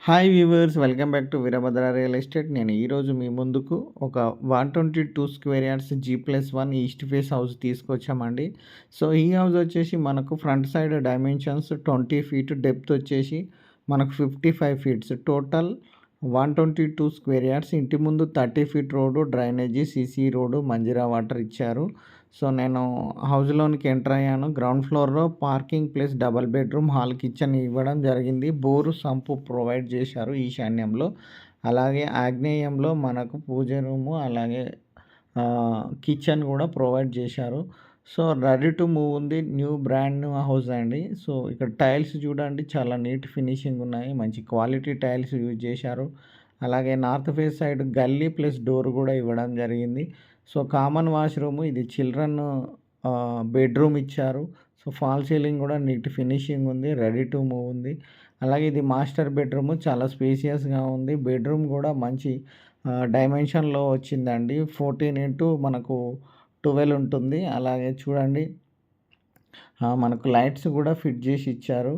Hi viewers, welcome back to Veerabhadra real estate. నేను ఈరోజు మీ ముందుకు ఒక 122 square yards G+1 east face house తీసుకొచ్చామండి. సో ఈ హౌస్ వచ్చేసి మనకు front side dimensions 20 feet, depth వచ్చేసి మనకు 55 ఫీట్స్, టోటల్ 122 స్క్వేర్ యార్డ్స్. ఇంటి ముందు 30 feet road, drainage, CC road, Manjira water ఇచ్చారు. సో నేను హౌస్లోనికి ఎంటర్ అయ్యాను. గ్రౌండ్ ఫ్లోర్లో parking plus double bedroom, hall, kitchen ఇవ్వడం జరిగింది. బోరు సంపు ప్రొవైడ్ చేశారు ఈశాన్యంలో. అలాగే ఆగ్నేయంలో మనకు పూజ రూము, అలాగే కిచెన్ కూడా ప్రొవైడ్ చేశారు. సో రెడీ టు మూవ్ ఉంది. న్యూ బ్రాండ్ న్యూ హౌస్ అండి. సో ఇక్కడ టైల్స్ చూడండి, చాలా నీట్ ఫినిషింగ్ ఉన్నాయి. మంచి క్వాలిటీ టైల్స్ యూజ్ చేశారు. అలాగే నార్త్ ఫేస్ సైడ్ గల్లీ ప్లస్ డోర్ కూడా ఇవ్వడం జరిగింది. సో కామన్ వాష్రూమ్, ఇది చిల్డ్రన్ బెడ్రూమ్ ఇచ్చారు. సో ఫాల్ సీలింగ్ కూడా నీట్ ఫినిషింగ్ ఉంది, రెడీ టు మూవ్ ఉంది. అలాగే ఇది మాస్టర్ బెడ్రూమ్, చాలా స్పేసియస్గా ఉంది. బెడ్రూమ్ కూడా మంచి డైమెన్షన్లో వచ్చిందండి. 14 ఇంటూ మనకు 12 ఉంటుంది. అలాగే చూడండి, మనకు లైట్స్ కూడా ఫిట్ చేసి ఇచ్చారు.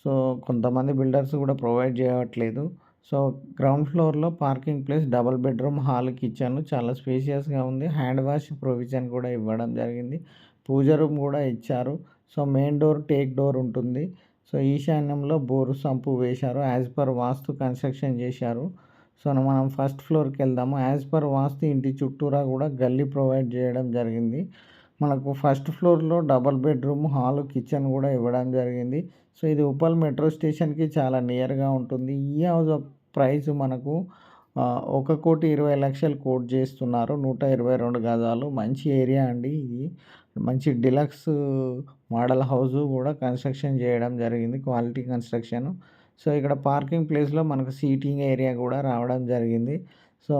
సో కొంతమంది బిల్డర్స్ కూడా ప్రొవైడ్ చేయట్లేదు. సో గ్రౌండ్ ఫ్లోర్లో parking place, double bedroom, hall, kitchen చాలా స్పేషియస్గా ఉంది. హ్యాండ్ వాష్ ప్రొవిజన్ కూడా ఇవ్వడం జరిగింది. పూజ రూమ్ కూడా ఇచ్చారు. So main door take door ఉంటుంది. సో ఈశాన్యంలో బోరు సంపు వేశారు. యాజ్ పర్ వాస్తు కన్స్ట్రక్షన్ చేశారు. సో మనం ఫస్ట్ ఫ్లోర్కి వెళ్దాము. యాజ్ పర్ వాస్తు ఇంటి చుట్టూరా కూడా గల్లీ ప్రొవైడ్ చేయడం జరిగింది. మనకు ఫస్ట్ ఫ్లోర్లో డబల్ బెడ్రూమ్, హాల్, కిచెన్ కూడా ఇవ్వడం జరిగింది. సో ఇది ఉప్పల్ మెట్రో స్టేషన్కి చాలా నియర్గా ఉంటుంది. ఈ హౌస్ ప్రైస్ మనకు 1,20,00,000 కోట్ చేస్తున్నారు. 122 గజాలు, మంచి ఏరియా అండి. ఇది మంచి డిలక్స్ మోడల్ హౌస్ కూడా కన్స్ట్రక్షన్ చేయడం జరిగింది, క్వాలిటీ కన్స్ట్రక్షన్. సో ఇక్కడ పార్కింగ్ ప్లేస్లో మనకు సీటింగ్ ఏరియా కూడా రావడం జరిగింది. సో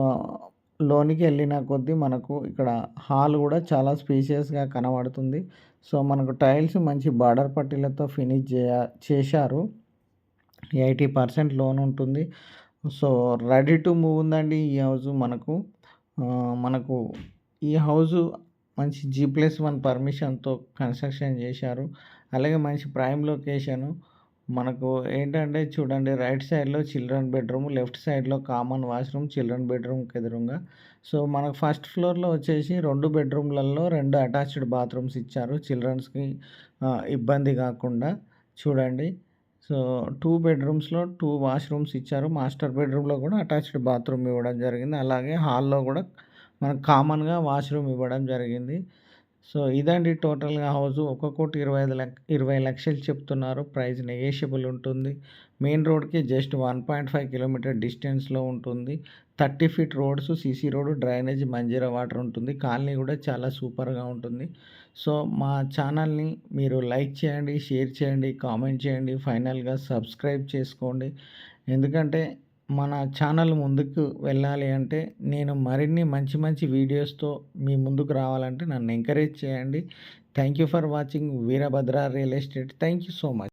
లోనికి వెళ్ళిన కొద్దీ మనకు ఇక్కడ హాల్ కూడా చాలా స్పేషియస్గా కనబడుతుంది. సో మనకు టైల్స్ మంచి బార్డర్ పట్టీలతో ఫినిష్ చేశారు. 80% లోన్ ఉంటుంది. సో రెడీ టు మూవ్ ఉందండి ఈ హౌస్ మనకు. మనకు ఈ హౌజు మంచి G+1 పర్మిషన్తో కన్స్ట్రక్షన్ చేశారు. అలాగే మంచి ప్రైమ్ లొకేషను. మనకు ఏంటంటే చూడండి, రైట్ సైడ్లో చిల్డ్రన్ బెడ్రూమ్, లెఫ్ట్ సైడ్లో కామన్ వాష్రూమ్, చిల్డ్రన్ బెడ్రూమ్కి ఎదురుగా. సో మనకు ఫస్ట్ ఫ్లోర్లో వచ్చేసి 2 బెడ్రూమ్లలో 2 అటాచ్డ్ బాత్రూమ్స్ ఇచ్చారు, చిల్డ్రన్స్కి ఇబ్బంది కాకుండా. చూడండి, సో 2 బెడ్రూమ్స్లో 2 వాష్రూమ్స్ ఇచ్చారు. మాస్టర్ బెడ్రూమ్లో కూడా అటాచ్డ్ బాత్రూమ్ ఇవ్వడం జరిగింది. అలాగే హాల్లో కూడా మనకు కామన్గా వాష్రూమ్ ఇవ్వడం జరిగింది. సో ఇదండి టోటల్గా హౌస్. 1,25,00,000 చెప్తున్నారు. ప్రైస్ నెగోషియబుల్ ఉంటుంది. మెయిన్ రోడ్కి జస్ట్ 1.5 కిలోమీటర్ డిస్టెన్స్లో ఉంటుంది. 30 feet roads, CC road, drainage, Manjira water ఉంటుంది. కాలనీ కూడా చాలా సూపర్గా ఉంటుంది. సో మా ఛానల్ని మీరు లైక్ చేయండి, షేర్ చేయండి, కామెంట్ చేయండి, ఫైనల్గా సబ్స్క్రైబ్ చేసుకోండి. ఎందుకంటే మన ఛానల్ ముందుకు వెళ్ళాలి అంటే, నేను మరిన్ని మంచి మంచి వీడియోస్తో మీ ముందుకు రావాలంటే నన్ను ఎంకరేజ్ చేయండి. Thank you for watching Veerabhadra real estate. Thank you so much.